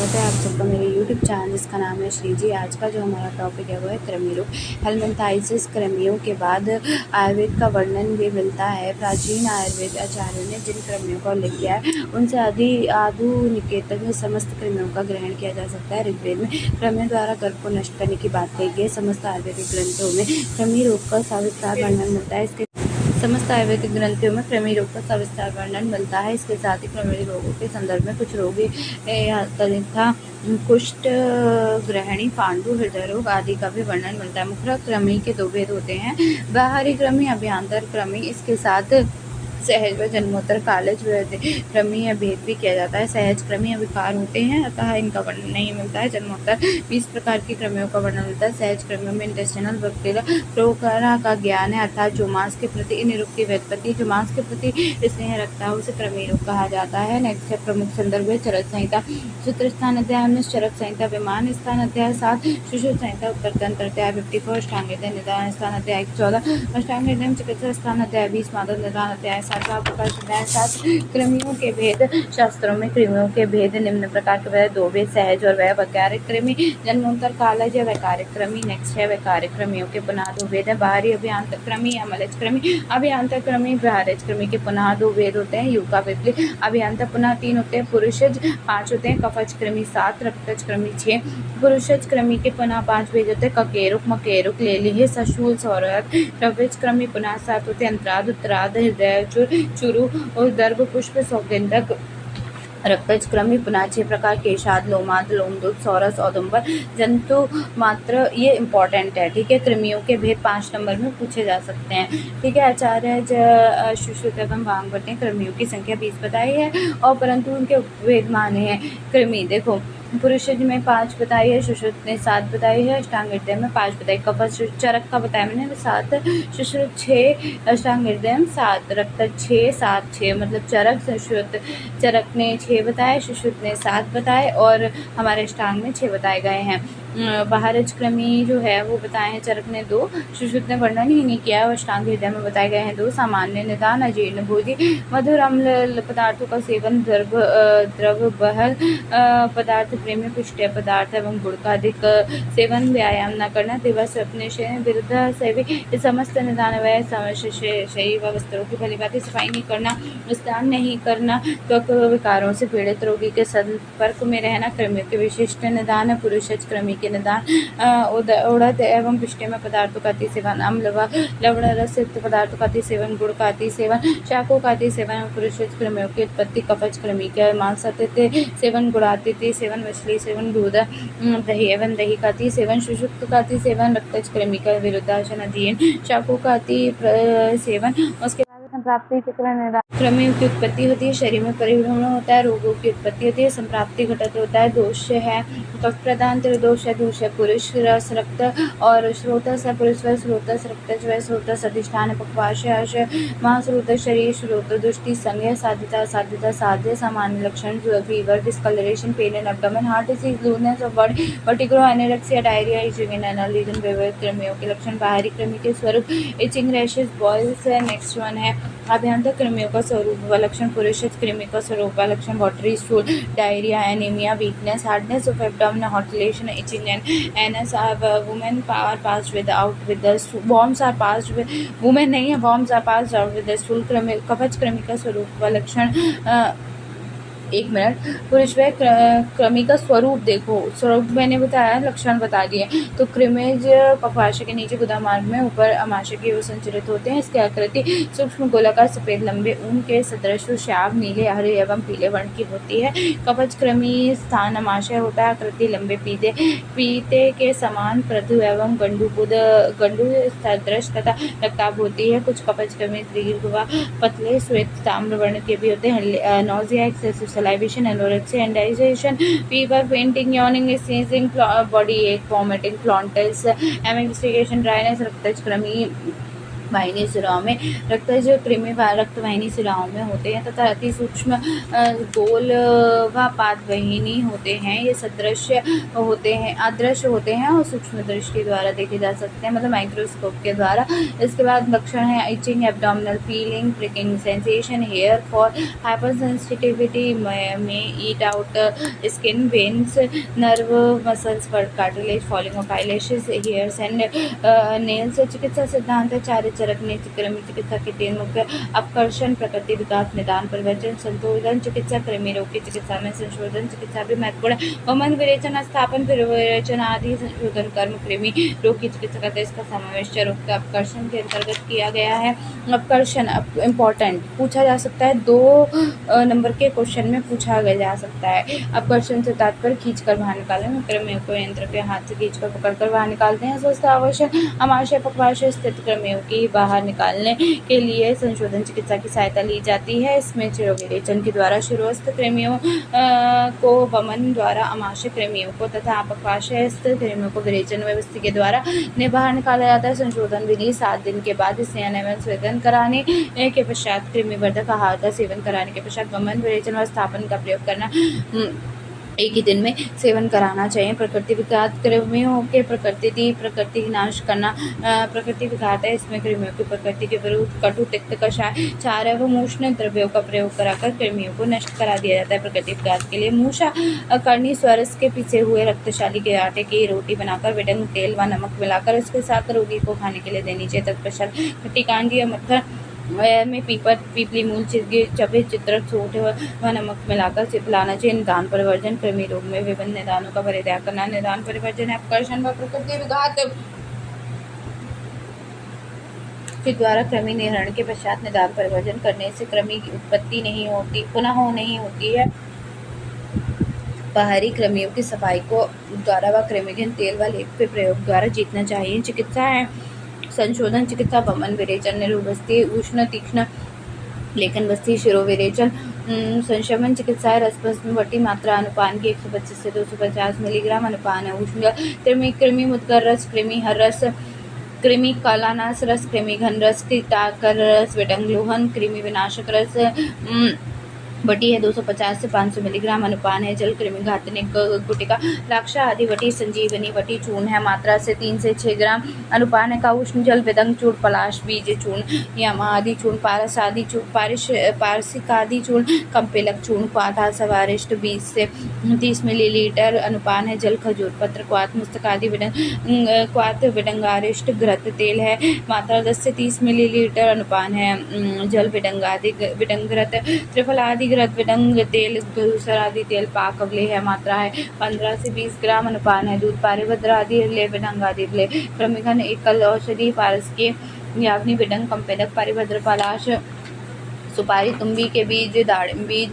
स्वागत है आप सबका मेरे यूट्यूब चैनल जिसका नाम है श्रीजी। आज का जो हमारा टॉपिक है वो है कृमि रोग। हेलमिंथाइसिस कृमियों के बाद आयुर्वेद का वर्णन भी मिलता है। प्राचीन आयुर्वेद आचार्यों ने जिन कृमियों का उल्लेख किया है उनसे आधुनिक तक समस्त कृमियों का ग्रहण किया जा सकता है। ऋग्वेद में कृमियों द्वारा गर्भ को नष्ट करने की बात कही गई। समस्त आयुर्वेदिक ग्रंथों में कृमि रोग का सविस्तार वर्णन मिलता है। समस्त आयुर्वेदिक ग्रंथों में कृमि रोग का सविस्तार वर्णन मिलता है। इसके साथ ही कृमि रोगों के संदर्भ में कुछ रोग तथा कुष्ठ, ग्रहणी, पांडु, हृदय रोग आदि का भी वर्णन मिलता है। मुख्य कृमि के दो भेद होते हैं, बाहरी कृमि, अभ्यंतर कृमि। इसके साथ सहज व जन्मोत्तर कालज कृमि भेद भी किया जाता है। सहज कृमि अविकार होते हैं अतः इनका वर्णन नहीं मिलता है। जन्मोत्तर 20 प्रकार की कृमियों का वर्णन मिलता है। सहज कृमियों में इंटेस्टिनल बैक्टीरिया प्रोकारा का ज्ञान है अर्थात जो मांस के प्रति निरुक्ति व्युत्पत्ति, जो मांस के प्रति स्नेह रखता है उसे कृमि रोग कहा जाता है। नेक्स्ट है प्रमुख संदर्भ है चरक संहिता। सूत्र स्थान अध्याय में चरक संहिता, विमान स्थान अध्याय 7, सुश्रुत संहिता, उत्तर तंत्र अध्याय 54, अष्टांग हृदय निदान स्थान अध्याय 14, अष्टांग हृदय में चिकित्सा स्थान अध्याय 20, मादक निदान अध्याय 7, प्रकाश अध्याय 7। कृमियों के भेद शास्त्रों में कृमियों के भेद निम्न प्रकार के भेद, दो भेद, सहज और वैकारिक कृमि, जन्मोत्तर कालज या वैकारिक कृमि। नेक्स्ट है वैकारिक कृमियों के पुनः दो भेद है, बाहरी अभ्यंतर कृमि या मलज कृमि। अभ्यंतर कृमि बाहरी कृमि के पुनः दो भेद होते हैं, युका विपली। अभ्यंतर पुनः 3 होते हैं, पुरुषज 5 होते हैं, कफज कृमि 7, रक्तज कृमि 6। पुरुषज कृमि के पुनः 5 भेद होते हैं, ककेरुक, मकेरुक, लेलिह, सशूल, सौरभ। रक्तज कृमि पुनः 7 होते हैं, अंतराद, उत्तराद, हृदय, चुरु और दर्भ, पुष्प, सौगंधक। रक्तज कृमि पुनः 6 प्रकार, केशाद, लोमाद, लोमदूत, सौरस, औदुंबर, जंतु मात्र। ये इंपॉर्टेंट है, ठीक है। कृमियों के भेद 5 नंबर में पूछे जा सकते हैं, ठीक है। आचार्य सुश्रुत एवं भागवत ने कृमियों की संख्या 20 बताई है और परंतु उनके उपभेद माने हैं। कृमि देखो, पुरुषज में 5 बताई है, सुश्रुत ने 7 बताई है, अष्टांग हृदय में 5 बताई, कफज चरक का बताया मैंने 7, सुश्रुत 6, अष्टांग हृदय में 7, रक्तज 6, 7, 6 मतलब चरक। सुश्रुत चरक ने 6 बताए, सुश्रुत ने 7 बताए और हमारे अष्टांग में 6 बताए गए हैं। बाहरज कृमि जो है वो बताए हैं चरक ने 2, सुश्रुत ने वर्णन ही नहीं किया, अष्टांग हृदय में बताए गए हैं 2। सामान्य निदान, अजीर्ण भोजी, मधुर अम्ल पदार्थों का सेवन, द्रव बहल पदार्थ, प्रेमी पुष्ट पदार्थ एवं गुड़ का अधिक सेवन, व्यायाम न करना, दिवस अपने विरुद्ध सेवी, समस्त निदान वय शरीर व वस्त्रों की भली भांति सफाई नहीं करना, स्नान नहीं करना, त्वक विकारों से पीड़ित रोगी के संपर्क में रहना। कृमियों के विशिष्ट निदान है, पुरुषज कृमि के निदान, उड़द एवं पिष्टमय पदार्थों का अति सेवन, अम्ल व लवण रस युक्त पदार्थों का अति सेवन, गुड़ का अति सेवन, शाकों का अति सेवन। पुरुषज कृमियों की उत्पत्ति, कफज कृमि के मांसातिथ्य सेवन, गुड़ातिथ्य सेवन, मछली सेवन, दूध, दही एवं दही का अति सेवन, सुषुप्त का अति सेवन, रक्तज कृमि का विरुद्धाचरण अधीन, शाकों का अति सेवन। उसके संप्राप्ति कृमियों की उत्पत्ति होती है, शरीर में परिभ्रमण होता है, रोगों की उत्पत्ति होती है, संप्राप्ति घटक होता है, दोष है कफ प्रदान, त्रिदोष है, दूष है पुरुष, रस रक्त और स्रोतस है, पुरुष व स्रोतस, रक्तज व स्रोतस, अधिष्ठान है, पक्वाश है, महास्रोतस, शरीर, स्रोत, दृष्टि, संज्ञा, साध्यता, साध्य, सामान्य लक्षण, fever, discoloration, pain in abdomen, heart disease, looseness of body, vertigo, anorexia, diarrhoea, itching in anal region. विविध कृमियों के लक्षण, बाहरी कृमि के स्वरूप, इचिंग, रैशेस, बॉयल्स है। नेक्स्ट वन है अभ्यंतर कृमियों का स्वरूप व लक्षण, पुरुषज कृमि का स्वरूप व लक्षण, watery stool, diarrhoea, anaemia, weakness, hardness of abdomen, हॉटिलेशन, itching and anus. Women are passed with out with the worms are passed with, women नहीं है, worms are passed out with the stool. कफज कृमि का स्वरूप व लक्षण, एक मिनट, पुरुष व कृमि का स्वरूप देखो, स्वरूप मैंने बताया, लक्षण बता दिए। तो कृमिज पक्वाशय के नीचे गुदा मार्ग में, ऊपर अमाशय की ओर संचरित होते हैं। इसकी आकृति सूक्ष्म गोलाकार, सफेद, लंबे ऊन के सदृश, श्याम, नीले, हरे एवं पीले वर्ण की होती है। कवच कृमि स्थान अमाशय होता है, आकृति लंबे पीते के समान, प्रधु एवं गंडु सदृश तथा रक्ताभ होती है। कुछ कवच कृमि दीर्घ व पतले श्वेत ताम्र वर्ण के भी होते हैं। Nausea, excessive salivation, anorexia, indigestion, fever, fainting, yawning, sneezing, body ache, vomiting, flauntus, investigation, dryness, रक्तज कृमि वाहिनी शिराओं में रक्तज कृमि रक्तवाहिनी शिराओं में होते हैं तथा अति सूक्ष्म गोल व पादवाहिनी होते हैं। ये सदृश्य होते हैं, अदृश्य होते हैं और सूक्ष्म दृष्टि द्वारा देखे जा सकते हैं, मतलब माइक्रोस्कोप के द्वारा। इसके बाद लक्षण है itching, abdominal feeling, pricking sensation, hair fall, hyper sensitivity में eat out skin, veins, nerve muscles, cartilage, falling of eyelashes, hairs and nails. चिकित्सा सिद्धांत, चार्य चरकने कृमि चिकित्सा के 3 मुख्य: अपकर्षण, प्रकृति विकास, निदान परिवर्जन, संशोधन चिकित्सा। कृमि रोग की चिकित्सा में संशोधन चिकित्सा भी महत्वपूर्ण है। वमन विरेचन, स्थापन विरेचन आदि संशोधन कर्म कृमि रोग की चिकित्सा करते हैं। इसका समावेश रोग के अपकर्षण के अंतर्गत किया गया है। अपकर्षण इम्पोर्टेंट पूछा जा सकता है, 2 नंबर के क्वेश्चन में पूछा जा सकता है। अपकर्षण से तात्पर्य खींचकर बाहर निकालने, कृमियों को यंत्र के हाथ से खींचकर पकड़कर बाहर निकालते हैं। स्वस्थ आवश्यक अमाशय पक्वाशय स्थित कृमियों की बाहर निकालने के लिए संशोधन चिकित्सा की सहायता ली जाती है। इसमें शिरोविरेचन के द्वारा शिरोस्थ कृमियों को, वमन द्वारा अमाशय कृमियों को तथा पक्वाशय स्थित कृमियों को विरेचन व्यवस्था के द्वारा बाहर निकाला जाता है। संशोधन विधि 7 दिन के बाद सेवन सेवन कराने के पश्चात कृमिवर्धक आहार का सेवन कराने के पश्चात वमन विरेचन व स्थापन का प्रयोग करना एक ही दिन में सेवन कराना चाहिए। प्रकृति विघात कृमियों के प्रकृति नाश करना प्रकृति विघात है। इसमें कृमियों की प्रकृति के विरुद्ध कटु, तिक्त, कषाय, क्षार एवं उष्ण द्रव्यों का प्रयोग कराकर कृमियों को नष्ट करा दिया जाता है। प्रकृति विघात के लिए मूषा करनी स्वरस के पीछे हुए रक्तशाली के आटे की रोटी बनाकर विडंग, तेल व नमक मिलाकर इसके साथ रोगी को खाने के लिए देनी चाहिए। तत्पश्चात खट्टी कांजी या मक्खन में पीपली मूल चबे चित्रक सूट व नमक मिलाकर पिलाना चाहिए। निदान परिवर्जन, कृमि रोग में विभिन्न निदानों का परित्याग करना। निदान परिवर्जन अपकर्षण व प्रकृति विघात के द्वारा कृमि निहरण के पश्चात निदान परिवर्जन करने से कृमि की उत्पत्ति पुनः नहीं होती है। बाहरी कृमियों की सफाई को द्वारा व कृमिघन तेल व लेप के प्रयोग द्वारा जीतना चाहिए। चिकित्सा है संशोधन चिकित्सा, वमन विरेचन, निरुबस्ती, उष्ण तीक्ष्ण लेखन बस्ती, शिरोविरेचन। संशमन चिकित्सा है रसभस्म बटी मात्रा अनुपान की 125 से 250 मिलीग्राम अनुपान है। उष्ण कृमि मुद्गर रस, कृमि हर रस, कृमि कालानाश रस, कृमि घन रस, कीटाकर रस, विडंगलोहन, कृमि विनाशक रस बटी है 250 से 500 मिलीग्राम अनुपान है। जल कृमि घातनी गुटिका, लाक्षा आदि बटी, संजीवनी बटी चूर्ण है मात्रा से 3 से 6 ग्राम अनुपान है। का उष्ण जल, विदंग चूर्ण, पलाश बीज चूर्ण, यामा आदि चूर्ण, पारस आदि चूर्ण, पारसिक आदि चूर्ण, कंपेलक चूर्ण, क्वाथा सवारिष्ट 20 से 30 मिलीलीटर अनुपान है। जल खजूर पत्र, क्वाथ मुस्तक आदि क्वाथ विडंगारिष्ट घृत तेल है मात्रा 10 से 30 मिलीलीटर अनुपान है। जल विडंगृत, त्रिफल आदि घृत, विडंग तेल, धूसर आदि तेल, पाक अवले है मात्रा है 15 से 20 ग्राम अनुपान है। दूध, पारिभद्र आदि ले, विडंग आदि ले, कृमिघन, एकल औषधि, पारस के याग्नि, विडंग, कंपेदक, पारिभद्र, पलाश, सुपारी, तुम्बी के बीज, दाड़िम बीज,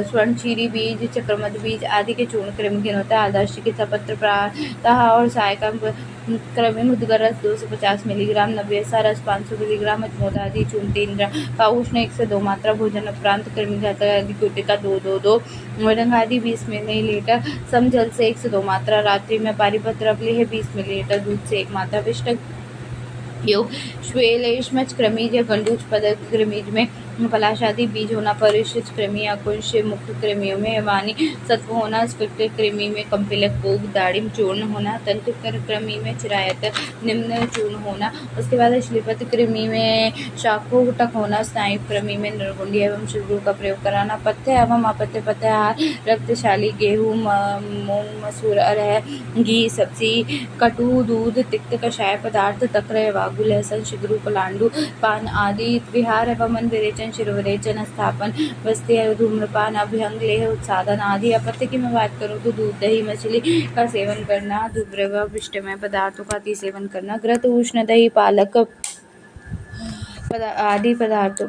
स्वर्णचीरी बीज, चक्रमध बीज आदि के चूर्ण कृमिघन होता है। आदर्श चिकित्सा पत्र प्रातः और सायंकाल कृमि मुद्गर रस 250 मिलीग्राम, नव्यसा रस 500 मिलीग्राम, अजमोद आदि चूर्ण 3 ग्राम, का उष्ण 1 से 2 मात्रा। भोजन उपरांत कृमिघातक आदि गुटिका 2-2-2, विडंग आदि 20 मिलीलीटर, सम जल से 1 से 2 मात्रा। रात्रि में पारिपत्र अवले है 20 मिलीलीटर, दूध से 1 मात्रा। विष्ट योग श्वेलेशमच कृमिज या गंडूज पदक कृमिज में पलाश आदि बीज होना, परिशिष्ट कृमि या कुंश मुक्त कृमियों में वाणी सत्व होना, स्फटिक कृमि में कंपिलक पोग दाड़िम चूर्ण होना, तंतुकर कृमि में चिरायत निम्न चूर्ण होना। उसके बाद श्लीपत कृमि में शाखोटक होना, स्नायु कृमि में निर्गुंडी एवं शिवरू का प्रयोग कराना। पथ्य एवं अपत्य पथ्य आहार रक्तशाली गेहूँ, मूंग, मसूर, अरहर, घी, सब्जी, कटु, दूध, तिक्त कषाय पदार्थ, तक्र, वागु, लहसुन, शिगरू, पलांडू, पान आदि। विहार एवं मन विरेचन, शिरोविरेचन, स्थापन, बस्ती, धूम्रपान, अभ्यंग, लेह, उत्सादन आदि। अपत्य की मैं बात करूँ तो दूध, दही, मछली का सेवन करना, दुर्द्रव्य व पिष्टमय पदार्थों का अति सेवन करना, घृत, उष्ण दही, पालक, आदि पदार्थों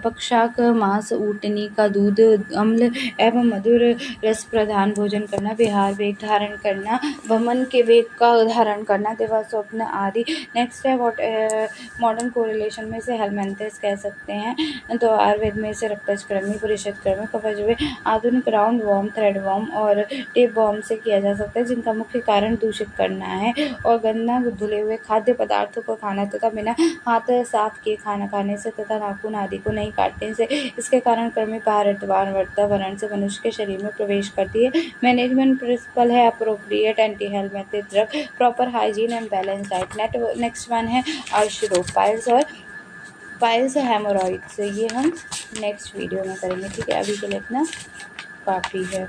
पक्षाक मांस ऊँटनी का दूध अम्ल एवं मधुर रस प्रधान भोजन करना, विहार वेग धारण करना, वमन के वेग का धारण करना, दिवा स्वप्न आदि। नेक्स्ट है व्हाट मॉडर्न कोरिलेशन में से हेलमेंथिस कह सकते हैं। तो आयुर्वेद में से रक्तचक्रमी, पुरुषचक्रमी, कवच आधुनिक राउंड वॉर्म, थ्रेड वॉर्म और टेप वॉर्म से किया जा सकता है, जिनका मुख्य कारण दूषित करना है और गंदा धुले हुए खाद्य पदार्थों को खाना तथा बिना हाथ साफ किए खाना खाने से तथा नाखून आदि को नहीं काटने से। इसके कारण कृमि वातावरण से मनुष्य के शरीर में प्रवेश करती है। मैनेजमेंट प्रिंसिपल है appropriate anti helminthic drug, proper hygiene and balance diet. Next one है अर्श रोग, पाइल्स और हेमोरॉइड्स। ये हम नेक्स्ट वीडियो में करेंगे, ठीक है। अभी के लिए इतना काफ़ी है।